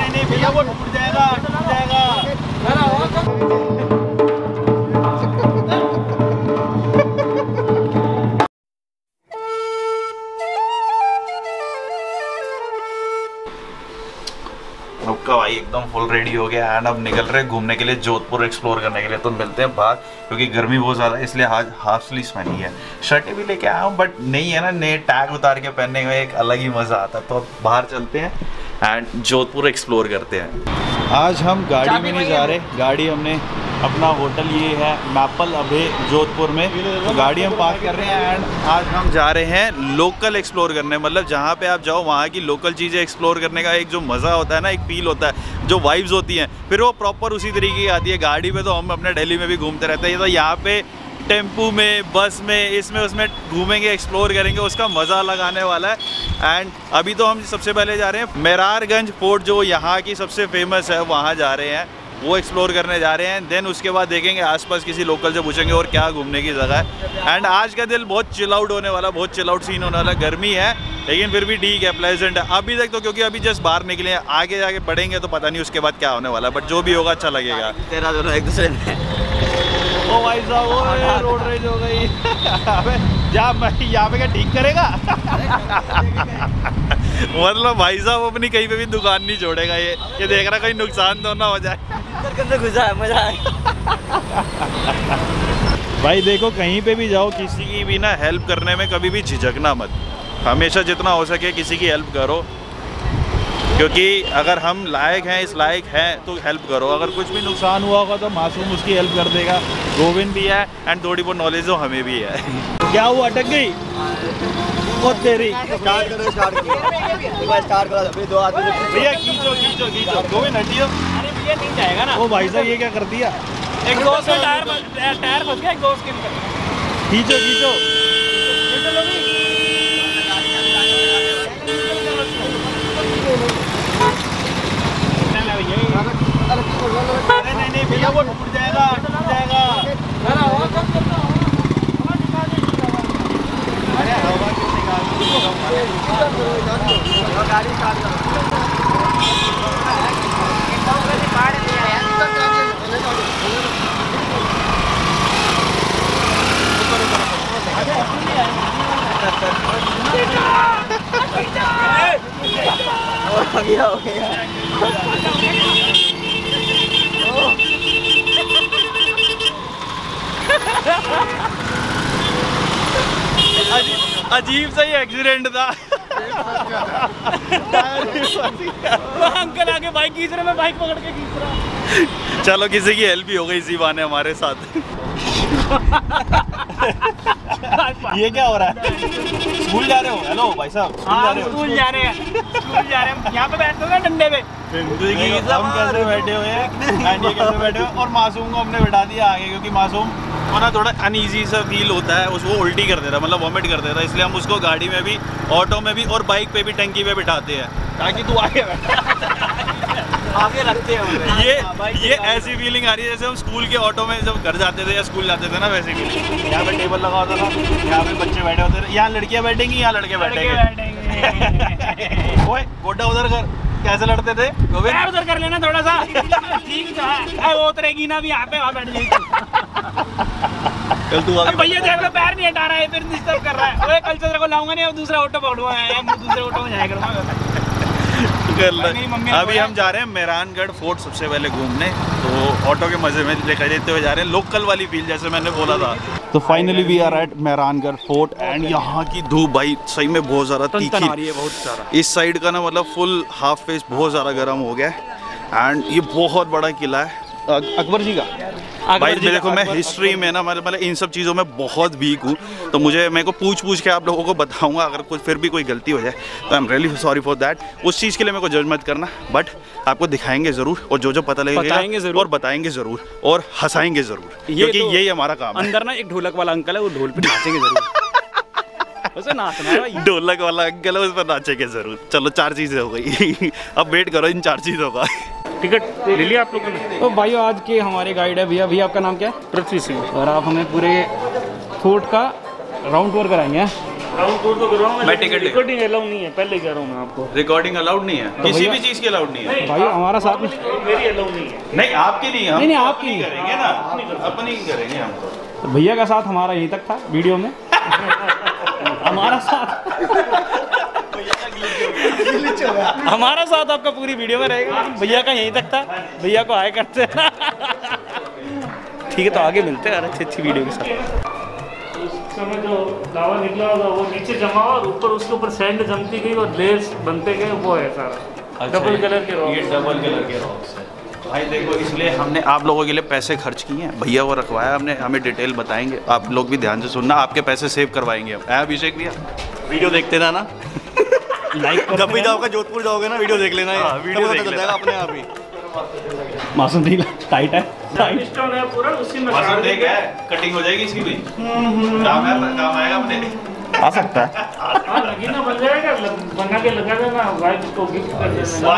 नहीं भैया वो टूट जाएगा का भाई एकदम फुल रेडी हो गया एंड अब निकल रहे घूमने के लिए जोधपुर एक्सप्लोर करने के लिए। तो मिलते हैं बाहर क्योंकि गर्मी बहुत ज़्यादा है इसलिए आज हाफ स्लीव्स पहनी है। शर्टें भी लेके आया हूँ बट नहीं है ना, नए टैग उतार के पहनने में एक अलग ही मज़ा आता है। तो अब बाहर चलते हैं एंड जोधपुर एक्सप्लोर करते हैं। आज हम गाड़ी में नहीं जा रहे, गाड़ी हमने अपना होटल ये है मैपल अभे जोधपुर में, तो गाड़ी हम पार्क कर रहे हैं एंड आज हम जा रहे हैं लोकल एक्सप्लोर करने। मतलब जहाँ पे आप जाओ वहाँ की लोकल चीज़ें एक्सप्लोर करने का एक जो मज़ा होता है ना, एक फील होता है, जो वाइब्स होती हैं, फिर वो प्रॉपर उसी तरीके की आती है। गाड़ी में तो हम अपने दिल्ली में भी घूमते रहते हैं, तो यहाँ पे टेम्पू में, बस में, इसमें उसमें घूमेंगे, एक्सप्लोर करेंगे, उसका मज़ा लगाने वाला है। एंड अभी तो हम सबसे पहले जा रहे हैं मेहरारगंज फोर्ट, जो यहाँ की सबसे फेमस है, वहाँ जा रहे हैं, वो एक्सप्लोर करने जा रहे हैं। देन उसके बाद देखेंगे आसपास किसी लोकल से पूछेंगे और क्या घूमने की जगह है। एंड आज का दिन बहुत चिल आउट होने वाला, बहुत चिल आउट सीन होने वाला। गर्मी है लेकिन फिर भी ठीक है, प्लेजेंट है अभी तक तो, क्योंकि अभी जस्ट बाहर निकले हैं। आगे जाके बढ़ेंगे तो पता नहीं उसके बाद क्या होने वाला, बट जो भी होगा अच्छा लगेगा। तेरा दोनों एक दूसरे में ओ भाई साहब वो रोड रेज हो गई। अबे जा यहाँ पे क्या ठीक करेगा? मतलब भाई साहब अपनी कहीं पे भी दुकान नहीं छोड़ेगा। ये देख रहा कहीं नुकसान तो ना हो जाए। घुसा है, मजा है। भाई देखो कहीं पे भी जाओ, किसी की भी ना हेल्प करने में कभी भी झिझकना मत। हमेशा जितना हो सके किसी की हेल्प करो, क्योंकि अगर हम लायक हैं, इस लायक हैं तो हेल्प करो। अगर कुछ भी नुकसान हुआ होगा तो मासूम उसकी हेल्प कर देगा। गोविंद भी है एंड थोड़ी बहुत नॉलेज तो हमें भी है। क्या हुआ, अटक गई? बहुत तेरी स्टार्ट करो दो आदमी भैया, खींचो गोविंद हटियो। अरे भैया नहीं जाएगा ना। ओ भाई साहब ये क्या कर दिया? एक दोस्त में टायर फंस गया, एक दोस्त के अंदर। खींचो नहीं भैया वो टूट जाएगा गाड़ी स्टार्ट करो। हो गया अजीब सा ही एक्सीडेंट था। अंकल आगे बाइक खींच रहे, मैं बाइक पकड़ के खींच रहा। चलो किसी की हेल्प भी हो गई इसी बहाने हमारे साथ। ये क्या हो रहा है? स्कूल जा रहे हो? हेलो भाई साहब, स्कूल जा रहे हैं। यहाँ पे बैठते हो ना डंडे पे। हम कैसे बैठे हुए हैं एंड ये कैसे बैठे हुए, और मासूम को हमने बैठा दिया आगे, क्योंकि मासूम को ना थोड़ा अनईजी सा फील होता है, उसको उल्टी कर देता है, मतलब वॉमिट कर देता है। इसलिए हम उसको गाड़ी में भी, ऑटो में भी और बाइक पे भी, टंकी पे बिठाते हैं ताकि तू आगे आगे रखते हैं। ये ऐसी फीलिंग आ रही है जैसे हम स्कूल के ऑटो में जब घर जाते थे या स्कूल जाते थे ना, वैसे की। यहाँ पे टेबल लगा होता था, यहाँ पे बच्चे बैठे होते थे, यहाँ लड़कियाँ बैठेंगी, यहाँ लड़के बैठेंगे। ओए गोड्डा उधर कर, कैसे लड़ते थे? उधर कर लेना थोड़ा सा, ठीक है। वो उतरेगी ना भी यहाँ पे, वहाँ बैठ जाएगी। चल तू आगे। भैया देख लो पैर नहीं हटा रहा है, फिर डिस्टर्ब कर रहा है। ओए कल से तेरे को लाऊंगा नहीं, अब दूसरा ऑटो पकड़ूंगा, दूसरे ऑटो में जाया करूँगा। अभी हम जा रहे हैं मेहरानगढ़ फोर्ट सबसे पहले घूमने, तो ऑटो के मजे में लेकर देते हुए जा रहे हैं, लोकल वाली फील जैसे मैंने बोला था। तो finally we are at Mehrangarh fort and यहाँ की धूप भाई सही में बहुत ज़्यादा तीखी आ रही है, बहुत ज़्यादा। इस साइड का ना मतलब फुल हाफ फेस बहुत ज़्यादा गर्म हो गया है एंड ये बहुत बड़ा किला है अकबर जी का। भाई देखो मैं हिस्ट्री में ना मतलब इन सब चीज़ों में बहुत वीक हूँ, तो मेरे को पूछ के आप लोगों को बताऊंगा। अगर कुछ फिर भी कोई गलती हो जाए तो I am really sorry for that. उस चीज़ के लिए मेरे को जज मत करना, बट आपको दिखाएंगे ज़रूर और जो पता लगेगा और बताएंगे ज़रूर और हंसाएंगे ज़रूर, क्योंकि यही हमारा काम है। अंदर ना एक ढोलक वाला अंकल है, वो ढोल पे नाचेंगे जरूर। उसे नाचना है भाई। ढोलक वाला अंकल है, उस पर नाचेंगे ज़रूर। चलो 4 चीज़ें हो गई। अब वेट करो इन 4 चीज़ों का। टिकट ले लिया आप लोगों ने? तो भाई आज के हमारे गाइड है भैया आपका नाम क्या है? पृथ्वी सिंह। और आप हमें पूरे फोर्ट का राउंड टूर कराएंगे। राउंड टूर तो करवाऊंगा, मैं टिकट रिकॉर्डिंग अलाउ नहीं है, पहले कह रहा हूँ मैं आपको। रिकॉर्डिंग अलाउड नहीं है, किसी भी चीज़ की अलाउड नहीं है भाई हमारा साथ मेरी अलाउ नहीं है। नहीं आपकी नहीं, हम नहीं, आपकी नहीं करेंगे ना, अपनी ही करेंगे हम तो भैया का साथ हमारा यहीं तक था वीडियो में। हमारा साथ आपका पूरी वीडियो में रहेगा, भैया का यहीं तक था, भैया को आए करते। ठीक है, तो आगे मिलते हैं अच्छी वीडियो के साथ। उस समय जो लावा निकला होगा वो नीचे जमा और ऊपर उसके ऊपर सैंड जमती गई और लेयर्स बनते गए, वो है सारा डबल कलर के रॉक्स। ये डबल कलर के रॉक्स है भाई। देखो इसलिए हमने आप लोगों के लिए पैसे खर्च किए हैं, भैया वो रखवाया हमने, हमें डिटेल बताएंगे, आप लोग भी ध्यान से सुनना, आपके पैसे सेव करवाएंगे हम। अभिषेक भैया वीडियो देखते रहना, लाइक जब भी जाओगे जोधपुर जाओगे ना वीडियो देख लेना, वीडियो देख लेना अपने आप ही। मासूम ठीक टाइट है, स्टोन है पूरा, उसी में मौसम देख है, कटिंग हो जाएगी इसकी भी, काम है, काम आएगा अपने, आ सकता है। हाँ लगीना बन जाएगा, बना के लगा देना, वाइफ को गिफ्ट कर देना,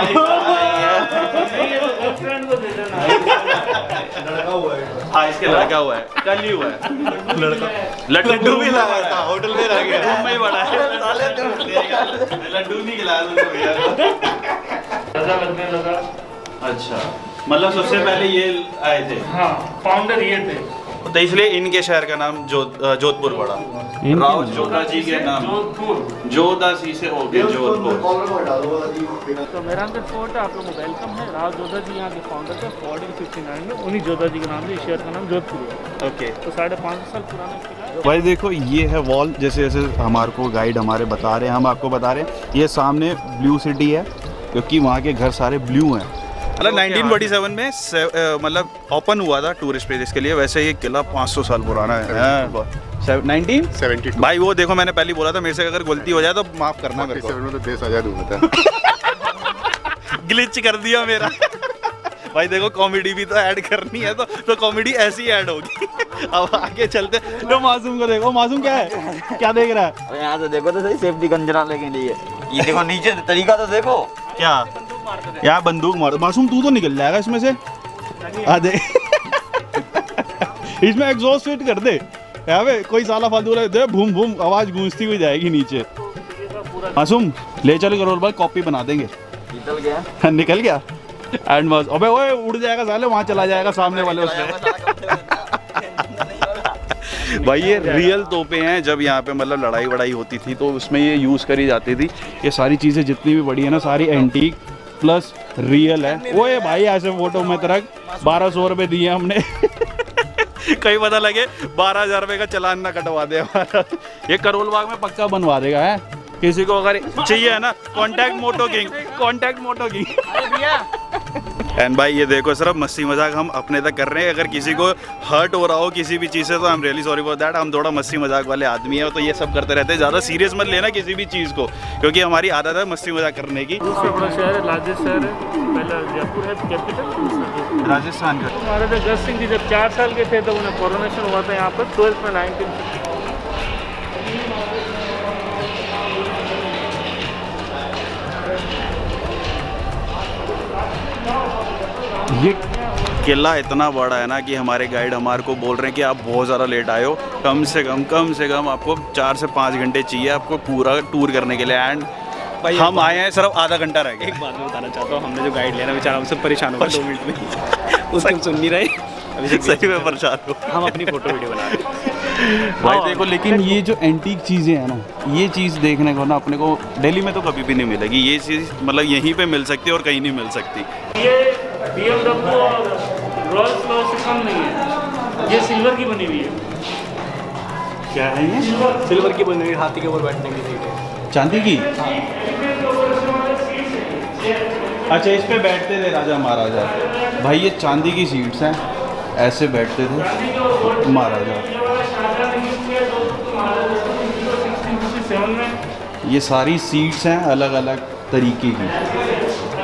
गर्लफ्रेंड को दे देना। लड़का हुआ है, हाँ इसके लड़का हुआ है, कल ही हुआ है लड़का, लड्डू भी लाया था होटल में रह गया, रूम में ही बड़ा है, लड्डू भी खिलाया तुमको भैया को। लगा लगने लगा। अच्छा, मतलब सबसे पहले ये आए थे? हाँ, फाउंडर ये थे। तो इसलिए इनके शहर का नाम जोधपुर पड़ा, राव जोधा जी के नाम, जोधा जी से हो गया जोधपुर। तो मेहरानगढ़ फोर्ट है, आप लोगों को वेलकम है। राव जोधा जी यहाँ के फाउंडर थे, 1459 में, उन्हीं जोधा जी के नाम से इस शहर का नाम जोधपुर है। ओके, तो 550 साल पुराना किला है। भाई देखो ये है वॉल, जैसे जैसे हमारे को गाइड हमारे बता रहे हैं, हम आपको बता रहे हैं, ये सामने ब्लू सिटी है क्योंकि वहाँ के घर सारे ब्लू हैं। मतलब 1947 में मतलब ओपन हुआ था टूरिस्ट प्लेस के लिए, वैसे ये किला 500 साल पुराना है। 1972 भाई, वो देखो मैंने पहले बोला था, मेरे से अगर गलती हो जाए तो माफ करना मेरे को। में तो देश आजाद हुआ था। ग्लिच कर दिया मेरा। भाई देखो कॉमेडी भी तो ऐड करनी है, तो कॉमेडी ऐसी ऐड होगी। अब आगे चलते, लो मासूम को देखो, मासूम क्या है, क्या देख रहा है? अब यहाँ से देखो तो सही, सेफ्टी गन चलाने के लिए ये देखो, नीचे तरीका तो देखो। क्या यार, बंदूक मारो मासूम, तू तो निकल जाएगा इसमें से। आ दे इसमें एग्जॉस्ट फिट कर दे, कोई साला फालतू दे, भूम भूम आवाज गूंजती हुई जाएगी नीचे। मासूम ले चल करोल भाई, कॉपी बना देंगे। निकल गया, निकल गया एंड बस, अबे ओए उड़ जाएगा साले, वहाँ चला जाएगा सामने वाले उससे। भाई ये रियल तोपे हैं, जब यहाँ पे मतलब लड़ाई वड़ाई होती थी तो उसमें ये यूज़ करी जाती थी। ये सारी चीज़ें जितनी भी बड़ी है ना, सारी एंटीक प्लस रियल है। ओए भाई ऐसे फोटो में तरक 1200 रुपये दिए हमने। कहीं पता लगे 12,000 रुपये का चालान ना कटवा दे हमारा। ये करोल बाग में पक्का बनवा देगा है, किसी को अगर चाहिए है ना, कॉन्टैक्ट मोटो किंग। एंड भाई ये देखो, सिर्फ मस्ती मजाक हम अपने तक कर रहे हैं, अगर किसी को हर्ट हो रहा हो किसी भी चीज़ से तो I am really sorry for that. हम थोड़ा मस्ती मजाक वाले आदमी है, तो ये सब करते रहते हैं, ज़्यादा सीरियस मत लेना किसी भी चीज़ को, क्योंकि हमारी आदत है मस्ती मजाक करने की। दूसरा बड़ा शहर है, लार्जेस्ट शहर है, पहला जयपुर है कैपिटल, राजस्थान का। महाराजा अगस्त सिंह जी जब 4 साल के थे तो उन्हें कोरोनेशन हुआ था यहाँ पर 12 में 1950। ये किला इतना बड़ा है ना कि हमारे गाइड हमारे को बोल रहे हैं कि आप बहुत ज़्यादा लेट आए हो, कम से कम आपको 4 से 5 घंटे चाहिए आपको पूरा टूर करने के लिए। एंड हम आए हैं सिर्फ आधा घंटा रह गया। एक बात मैं बताना चाहता हूँ, हमने जो गाइड लेना बेचारा हमसे परेशान होगा 2 मिनट में, उसको सुन नहीं रहे, सही में परेशान हो। हम अपनी फोटो वीडियो बना रहे हैं। भाई देखो, लेकिन ये जो एंटीक चीज़ें हैं ना, ये चीज़ देखने को ना अपने को दिल्ली में तो कभी भी नहीं मिलेगी। ये चीज़ मतलब यहीं पे मिल सकती है और कहीं नहीं मिल सकती। ये BMW और रोल्स रॉयस से कम नहीं है, ये सिल्वर की बनी हुई है। क्या है ये? सिल्वर की बनी हुई हाथी के ऊपर बैठने की सीट है, चांदी की। अच्छा, इस पे बैठते थे राजा महाराजा। भाई ये चांदी की सीट्स हैं, ऐसे बैठते थे महाराजा। ये सारी सीट्स हैं अलग अलग तरीके की।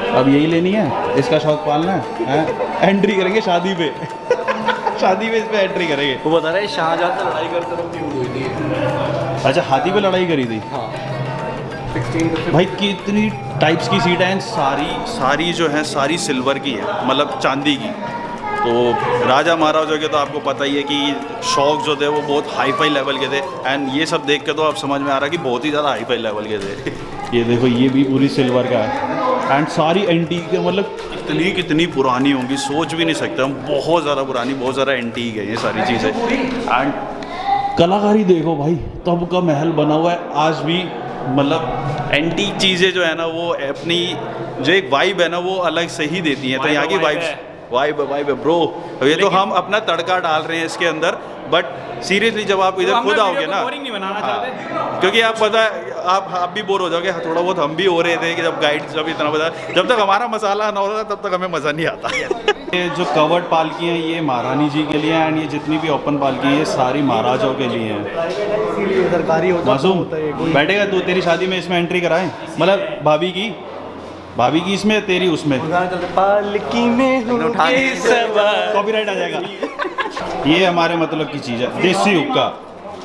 अब यही लेनी है, इसका शौक पालना है, एंट्री करेंगे शादी पे। शादी में इस पे एंट्री करेंगे। वो बता रहे शाहजहां से लड़ाई करते वक्त यूज हुई थी। अच्छा, हाथी पे लड़ाई करी थी। हाँ, 16 भाई कितनी टाइप्स की सीट हैं, सारी जो है सारी सिल्वर की है, मतलब चांदी की। तो राजा महाराजा के तो आपको पता ही है कि शौक जो थे वो बहुत हाई फाई लेवल के थे, एंड ये सब देख के तो अब समझ में आ रहा है कि बहुत ही ज़्यादा हाई फाई लेवल के थे। ये देखो ये भी पूरी सिल्वर का है, एंड सारी एंटीक है, मतलब कितनी पुरानी होंगी सोच भी नहीं सकते हम, बहुत ज़्यादा पुरानी, बहुत ज़्यादा एंटीक है ये सारी चीज़ें। एंड कलाकारी देखो भाई, तब का महल बना हुआ है आज भी, मतलब एंटीक चीज़ें जो है ना वो अपनी जो एक वाइब है ना वो अलग से ही देती हैं। तो यहाँ की वाइब है ब्रो। ये तो हम अपना तड़का डाल रहे हैं इसके अंदर, बट सीरियसली जब आप इधर खुद आओगे ना, नहीं बनाना चाहते क्योंकि आप पता है आप भी बोर हो जाओगे, थोड़ा बहुत हम भी हो रहे थे कि जब गाइड जब इतना बता, जब तक हमारा मसाला ना होता तब तक हमें मज़ा नहीं आता। ये जो कवर्ड पालकी हैं ये महारानी जी के लिए हैं, एंड ये जितनी भी ओपन पालकी हैं ये सारी महाराजों के लिए हैं। सरकारी मासूम बैठेगा तू, तेरी शादी में इसमें एंट्री कराएं, मतलब भाभी की इसमें, तेरी उसमें, पालकी में कॉपीराइट आ जाएगा। ये हमारे मतलब की चीज़ है, देसी हुक्का।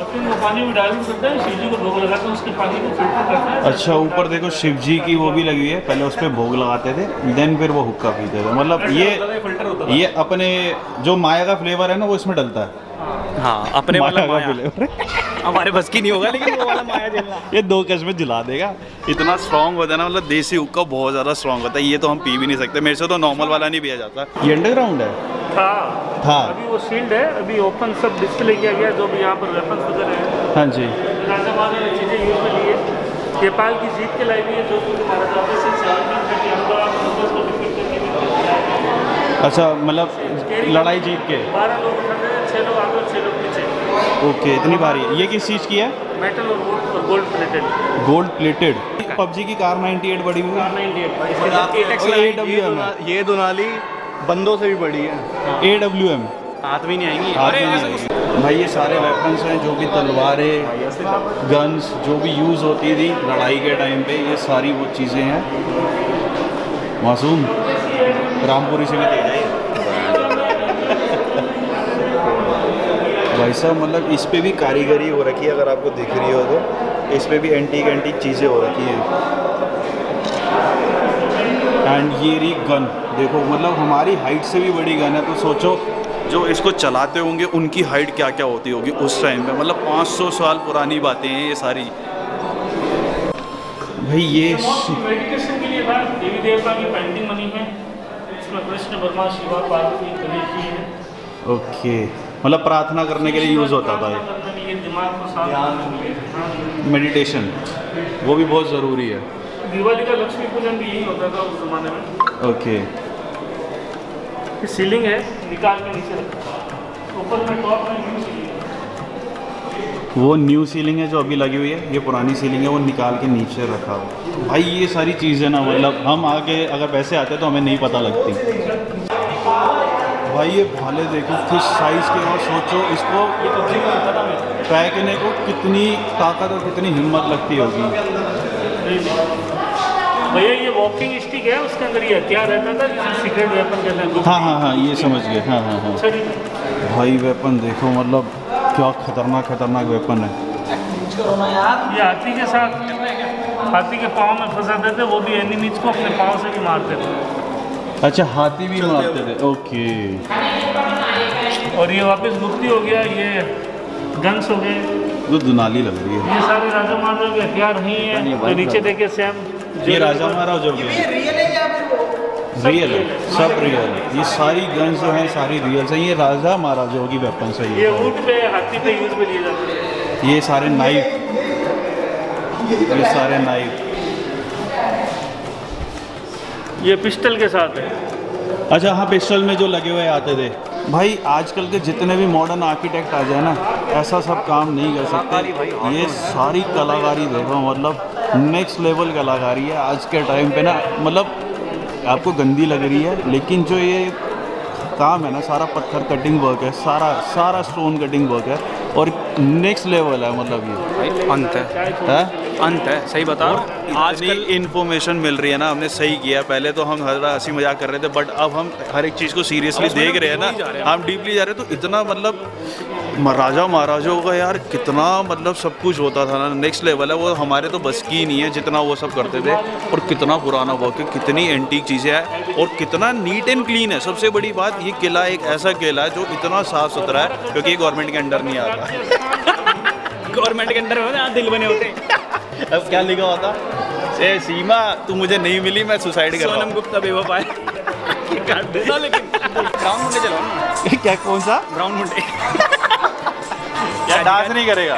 फिर वो पानी में डाल सकते हैं, शिव जी को भोग लगाते हैं, उसके पानी को फिल्टर करते हैं। अच्छा ऊपर देखो शिव जी की वो भी लगी हुई है, पहले उस पर भोग लगाते थे, देन फिर वो हुक्का पीते थे। मतलब ये अपने जो माया का फ्लेवर है ना वो इसमें डलता है। हाँ अपने वाला माया फ्लेवर हमारे बस की नहीं होगा, लेकिन वो वाला माया जलना ये 2 कश में जला देगा, इतना स्ट्रॉन्ग होता है ना, मतलब देसी हुक्का बहुत ज़्यादा स्ट्रॉन्ग होता है। ये तो हम पी भी नहीं सकते, मेरे से तो नॉर्मल वाला नहीं पिया जाता। ये अंडरग्राउंड है था अभी वो शील्ड है, अभी ओपन सब डिस्प्ले किया गया, जो भी यहाँ पर वेपन्स वगैरह हैं। हाँ जी, राजा महाराजा ने चीज़ें यूज में ली है। नेपाल की जीत के लाई भी है, जो कि महाराजा से 1730 को डिफीट करके। अच्छा मतलब लड़ाई जीत के 12 लोग उठाते हैं, 6 लोग आगे और 6 लोग पीछे। ओके, इतनी भारी। ये किस चीज़ की है? मेटल और वुड और gold plated. Gold plated. PUBG की कार 98 बड़ी हुई है, ये दोनाली बंदों से भी बड़ी है, AWM हाथ भी नहीं आएंगी। भाई ये सारे वेपन्स हैं, जो भी तलवारें, गन्स जो भी यूज़ होती थी लड़ाई के टाइम पे, ये सारी वो चीज़ें हैं। मासूम रामपुरी से भी दे जाए भाई साहब, मतलब इस पे भी कारीगरी हो रखी है, अगर आपको दिख रही हो तो इस पे भी एंटीक चीज़ें हो रखी हैं। एंड ये रही गन देखो, मतलब हमारी हाइट से भी बड़ी गन है, तो सोचो जो इसको चलाते होंगे उनकी हाइट क्या क्या होती होगी उस टाइम पे, मतलब 500 साल पुरानी बातें हैं ये सारी। भाई ये मेडिटेशन के लिए था, देवी देवता की पेंटिंग बनी है, इसमें कृष्ण ब्रह्मा शिवा पार्वती गणेश जी है। ओके, मतलब प्रार्थना करने के लिए यूज़ होता था ये दिमाग को शांत करने के लिए, मेडिटेशन, वो भी बहुत ज़रूरी है। दिवाली का लक्ष्मी पूजन भी यही होता था उस ज़माने में। ओके, सीलिंग है, निकाल के नीचे रखा, ऊपर में टॉप में न्यू सीलिंग है। वो न्यू सीलिंग है जो अभी लगी हुई है, ये पुरानी सीलिंग है वो निकाल के नीचे रखा हुआ। भाई ये सारी चीज़ें ना, मतलब हम आगे अगर वैसे आते तो हमें नहीं पता लगती। भाई ये भाले देखो किस साइज़ के, और सोचो इसको फेंकने को कितनी ताकत और कितनी हिम्मत लगती होगी। भैया ये वॉकिंग स्टिक है, उसके अंदर ये हथियार रहता था जिसे सीक्रेट वेपन कहते हैं। हाँ ये समझ गए। हाँ भाई वेपन देखो, मतलब क्या खतरनाक वेपन है। ये हाथी के साथ, हाथी के पाँव में फंसाते थे, वो भी एनिमीज को अपने पाँव से भी मारते थे। अच्छा हाथी भी मारते थे, ओके। और ये वापस मुक्ति हो गया, ये गन्स हो गए, वो दुनाली लग रही है। ये सारे राजा महाराजा के हथियार नहीं है, तो नीचे देखे सेम ये राजा महाराजा जो रियल है, सब रियल है। ये सारी गन्स जो हैं सारी रियल है, ये राजा महाराजाओं की वेपन्स है। ये ऊँट पे हाथी पे यूज में लिए जाते हैं। ये सारे नाइफ, ये सारे नाइफ, ये पिस्टल के साथ है। अच्छा हाँ, पिस्टल में जो लगे हुए आते थे। भाई आजकल के जितने भी मॉडर्न आर्किटेक्ट आ जाए ना, ऐसा सब काम नहीं कर सकते। ये सारी कलाकारी देखो, मतलब नेक्स्ट लेवल कलाकारी है आज के टाइम पे ना। मतलब आपको गंदी लग रही है, लेकिन जो ये काम है ना, सारा पत्थर कटिंग वर्क है, सारा स्टोन कटिंग वर्क है, और नेक्स्ट लेवल है। मतलब ये अंत है। अंत है, सही बता रहा हूँ। आजकल इन्फॉर्मेशन मिल रही है ना, हमने सही किया। पहले तो हम हंसी मजाक कर रहे थे, बट अब हम हर एक चीज़ को सीरियसली देख रहे हैं ना, हम डीपली जा रहे हैं। तो इतना मतलब राजा महाराजाओं का यार कितना मतलब सब कुछ होता था ना, नेक्स्ट लेवल है वो। हमारे तो बस की नहीं है जितना वो सब करते थे। और कितना पुराना वर्क है, कितनी एंटीक चीज़ें हैं और कितना नीट एंड क्लीन है। सबसे बड़ी बात, ये किला एक ऐसा किला है जो इतना साफ सुथरा है, क्योंकि ये गवर्नमेंट के अंडर नहीं आता। गवर्नमेंट के अंदर होते हैं, दिल बने होते हैं। अब क्या लिखा होता, ए सीमा तू मुझे नहीं मिली, मैं सुसाइड कर रहा सोनम हूँ। गुप्ता बेवफा है। काट देना, लेकिन ब्राउन मुंडे चलो ना। क्या, कौन सा? ब्राउन मुंडे। क्या डांस नहीं करेगा?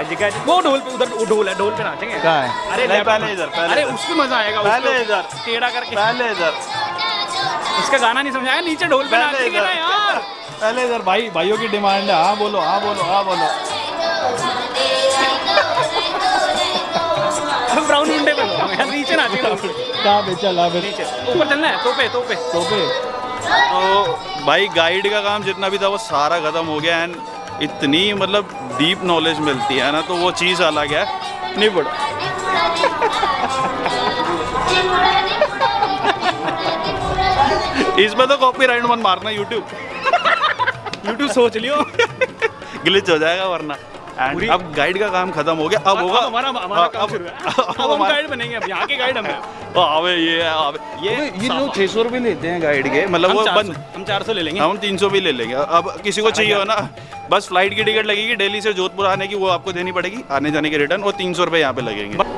वो ढोल पे, उधर ढोल है, ढोल पे नाचेंगे। कहाँ है? अरे नहीं, पहले इधर, पहले अरे इधर। उसमें मजा आएगा। पहले इधर, टेढ़ा करके पहले इधर, इसका गाना नहीं समझ आया, नीचे ढोल पे नाचेंगे ना यार। पहले इधर। भाई भाइयों की डिमांड है, हाँ बोलो, हाँ बोलो, हाँ बोलो। ब्राउन मुंडे पे यार, नीचे नाचेंगे। कहाँ पे? चल नीचे, ऊपर चलना है, तोपे तोपे। तो भाई गाइड का काम जितना भी था वो सारा खत्म हो गया। एंड इतनी मतलब डीप नॉलेज मिलती है ना, तो वो चीज़ अलग है। नहीं पड़ा इसमें तो कॉपीराइट मत मारना यूट्यूब सोच लियो। ग्लिच हो जाएगा वरना। एंड अब गाइड का काम खत्म हो गया, अब होगा हमारा काम शुरू है। अब हम गाइड बनेंगे, अब यहाँ के गाइड हम हैं। अबे ये लोग 600 रुपये लेते हैं गाइड के, मतलब वो बंद। हम 400 ले लेंगे। हम 300 भी ले लेंगे। अब किसी को चाहिए हो ना, बस फ्लाइट की टिकट लगेगी दिल्ली से जोधपुर आने की, वो आपको देनी पड़ेगी, आने जाने के रिटर्न, और 300 रुपये यहाँ पे लगेंगे।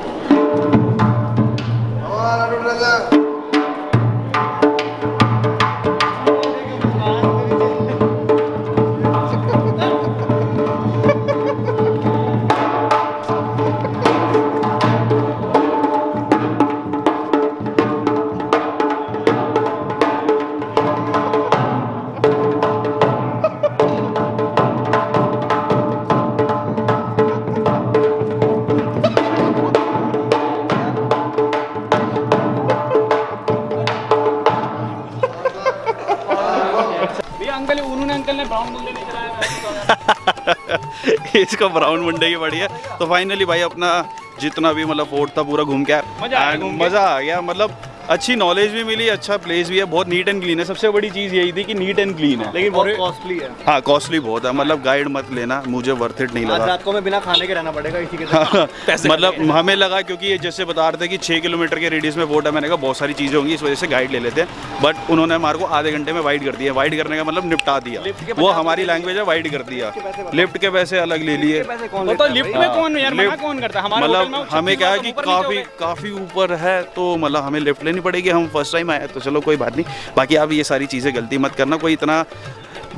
इसको ब्राउन मुंडे की पड़ी है। तो फाइनली भाई अपना जितना भी मतलब फोर्ट था पूरा घूम के मज़ा आ गया। मतलब अच्छी नॉलेज भी मिली, अच्छा प्लेस भी है, बहुत नीट एंड क्लीन है। सबसे बड़ी चीज़ यही थी कि नीट एंड क्लीन है, लेकिन बहुत कॉस्टली है। हाँ कॉस्टली बहुत है, मतलब गाइड मत लेना, मुझे वर्थ इट नहीं लगा। रात को मैं बिना खाने के रहना पड़ेगा इसी के साथ। मतलब हमें लगा, क्योंकि ये जैसे बता रहे थे कि 6 किलोमीटर के रेडियस में फोर्ट है, मैंने कहा बहुत सारी चीज़ें होंगी, इस वजह से गाइड ले लेते हैं। बट उन्होंने हमारे को आधे घंटे में वाइड कर दिया। वाइड करने का मतलब निपटा दिया, वो हमारी लैंग्वेज है, वाइड कर दिया। लिफ्ट के पैसे अलग ले लिए। तो लिफ्ट में कौन यार मना कौन करता है? मतलब हमें क्या है कि काफ़ी ऊपर है, तो मतलब हमें लिफ्ट लेनी पड़ेगी। हम फर्स्ट टाइम आया तो चलो कोई बात नहीं। बाकी आप ये सारी चीज़ें गलती मत करना, कोई इतना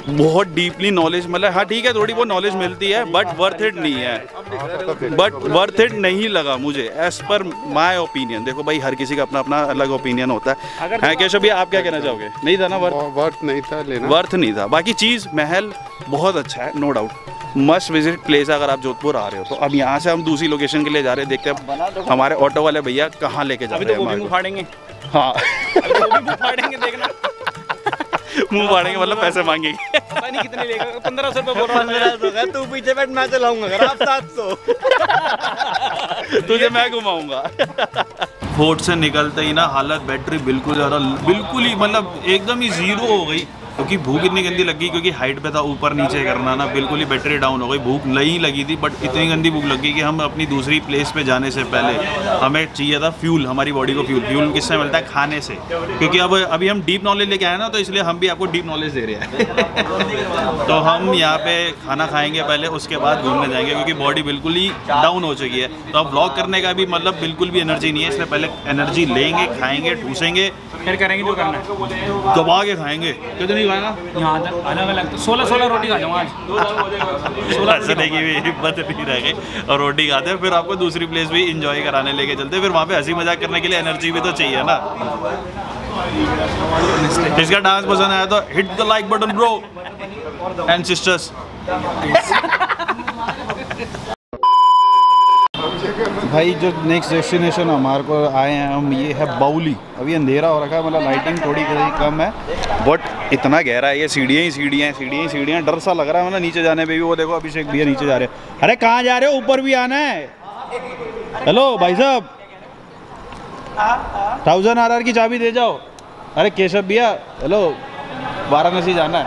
बहुत डीपली नॉलेज, मतलब हाँ ठीक है थोड़ी बहुत नॉलेज मिलती है, बट वर्थ इट नहीं है। बट वर्थ इट नहीं लगा मुझे, एज पर माय ओपिनियन। देखो भाई हर किसी का अपना अपना अलग ओपिनियन होता है। केशव भैया आप क्या कहना चाहोगे? नहीं था ना वर्थ नहीं था लेना, वर्थ नहीं था। बाकी चीज़ महल बहुत अच्छा है, no doubt, must visit place अगर आप जोधपुर आ रहे हो तो। अब यहाँ से हम दूसरी लोकेशन के लिए जा रहे हैं, देखते हैं हमारे ऑटो वाले भैया कहाँ लेके जा रहे हैं हमारे को। फाड़ेंगे। हाँ मुंह फाड़ेंगे, देखना। मुंह फाड़ेंगे मतलब पैसे मांगेंगे। पता नहीं कितने लेगा, 1500 रुपये बोल रहा हूँ। 1500 तू पीछे बैठ, मैं चलाऊंगा। अगर आप 700 तुझे मैं घुमाऊंगा। फोर्ट से निकलते ही ना हालत बैटरी बिल्कुल ही मतलब एकदम ही जीरो हो गई, क्योंकि भूख इतनी गंदी लगी, क्योंकि हाइट पे था, ऊपर नीचे करना ना, बिल्कुल ही बैटरी डाउन हो गई। भूख नहीं लगी थी, बट इतनी गंदी भूख लगी कि हम अपनी दूसरी प्लेस पे जाने से पहले हमें चाहिए था फ्यूल, हमारी बॉडी को फ्यूल किससे मिलता है? खाने से। क्योंकि अब अभी हम डीप नॉलेज लेके आए ना, तो इसलिए हम भी आपको डीप नॉलेज दे रहे हैं। तो हम यहाँ पे खाना खाएंगे पहले, उसके बाद घूमने जाएंगे, क्योंकि बॉडी बिल्कुल ही डाउन हो चुकी है। तो अब व्लॉग करने का भी मतलब बिल्कुल भी एनर्जी नहीं है, इसलिए पहले एनर्जी लेंगे, खाएंगे, ठूसेंगे, फिर करेंगे जो करना है। दबा के खाएंगे। कितनी खाएगा? यहाँ तक अलग अलग 16 रोटी खा जाऊँगा आज। 16 की भी हिम्मत नहीं रह गई, और रोटी खाते हैं। फिर आपको दूसरी प्लेस भी इंजॉय कराने लेके चलते हैं। फिर वहाँ पे हंसी मजाक करने के लिए एनर्जी भी तो चाहिए ना। इसका डांस पसंद आया तो hit the like button bro and sisters. भाई जो नेक्स्ट डेस्टिनेशन हमारे को आए हैं हम, ये है बाउली। अभी अंधेरा हो रखा है, मतलब लाइटिंग थोड़ी कम है, बट इतना गहरा है ये। सीढ़ियाँ डर सा लग रहा है, मतलब नीचे जाने पे भी। वो देखो अभिषेक भैया नीचे जा रहे हैं। अरे कहाँ जा रहे हो? ऊपर भी आना है। हेलो भाई साहब, 1000 RR की चाबी दे जाओ। अरे केशव भैया, हेलो, वाराणसी जाना है।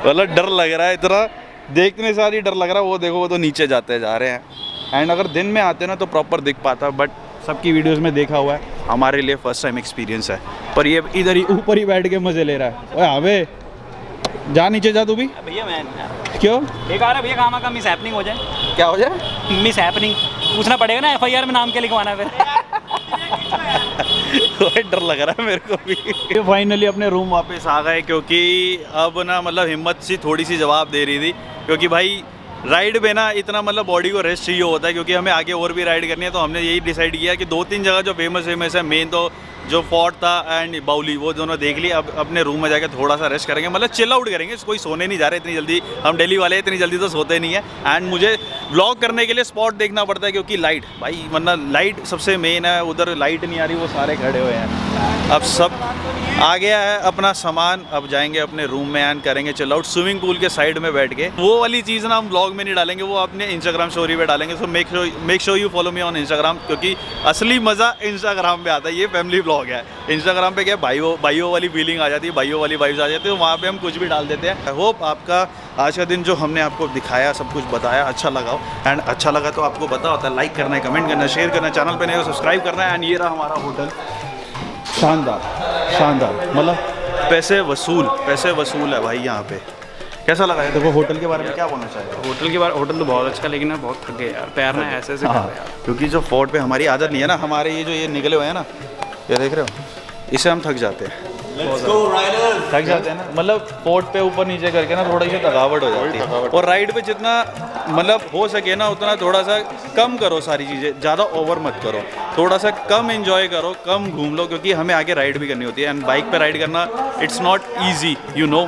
मतलब डर लग रहा है इतना, देखने साथ ही डर लग रहा है। वो देखो, वो तो नीचे जाते जा रहे हैं। एंड अगर दिन में आते ना तो प्रॉपर दिख पाता, बट सबकी वीडियोस में देखा हुआ है, हमारे लिए फर्स्ट टाइम एक्सपीरियंस है। पर ये इधर ही ऊपर ही बैठ के मजे ले रहा है। ओए अबे जा, नीचे जा तू भी। भैया मैं क्यों? एक आ रहा भैया, काम का मिस हैपनिंग हो जाए। क्या हो जाए? मिस हैपनिंग पूछना पड़ेगा ना, FIR में नाम क्या लिखवाना है फिर। डर लग रहा है मेरे को भी। फाइनली अपने रूम वापस आ गए, क्योंकि अब ना मतलब हिम्मत सी थोड़ी सी जवाब दे रही थी, क्योंकि भाई राइड पे ना इतना मतलब बॉडी को रेस्ट चाहिए होता है, क्योंकि हमें आगे और भी राइड करनी है। तो हमने यही डिसाइड किया कि 2-3 जगह जो फेमस है, मेन तो जो फोर्ट था एंड बाउली, वो दोनों देख ली। अब अपने रूम में जाकर थोड़ा सा रेस्ट करेंगे, मतलब चिल आउट करेंगे। कोई सोने नहीं जा रहे इतनी जल्दी, हम दिल्ली वाले इतनी जल्दी तो सोते नहीं है। एंड मुझे व्लॉग करने के लिए स्पॉट देखना पड़ता है, क्योंकि लाइट भाई, वरना लाइट सबसे मेन है। उधर लाइट नहीं आ रही, वो सारे खड़े हुए हैं। अब सब आ गया है अपना सामान, अब जाएंगे अपने रूम में एंड करेंगे चिल आउट स्विमिंग पूल के साइड में बैठ के। वो वाली चीज़ ना हम व्लॉग में नहीं डालेंगे, वो अपने इंस्टाग्राम स्टोरी पे डालेंगे। So make sure you follow me on Instagram, क्योंकि असली मज़ा इंस्टाग्राम पे आता है। ये फैमिली व्लॉग है। इंस्टाग्राम पे क्या भाइयों वाली फीलिंग आ जाती है, भाइयों वाली वाइब्स आ जाती है, तो वहाँ पे हम कुछ भी डाल देते हैं। आई होप आपका आज का दिन जो हमने आपको दिखाया, सब कुछ बताया, अच्छा लगा हो। एंड अच्छा लगा तो आपको पता होता है, लाइक करना है, कमेंट करना है, शेयर करना है, चैनल पे नहीं हो सब्सक्राइब करना है। एंड ये रहा हमारा होटल, शानदार, मतलब पैसे वसूल है भाई यहाँ पे। कैसा लगा है? देखो होटल के बारे में क्या बोलना चाहिए? होटल तो बहुत अच्छा, लेकिन मैं बहुत थक गया यार, पैर ना ऐसे कर रहे यार। क्योंकि जो फोर्ट पे हमारी आदत नहीं है ना, हमारे ये जो ये निकले हुए हैं ना, ये देख रहे हो, इससे हम थक जाते हैं। थक जाते हैं ना, मतलब फोर्ट पे ऊपर नीचे करके ना थोड़ी सी थकावट हो जाती है। और राइड पे जितना मतलब हो सके ना उतना थोड़ा सा कम करो, सारी चीज़ें ज़्यादा ओवर मत करो, थोड़ा सा कम एंजॉय करो, कम घूम लो, क्योंकि हमें आगे राइड भी करनी होती है। एंड बाइक पे राइड करना it's not easy, you know.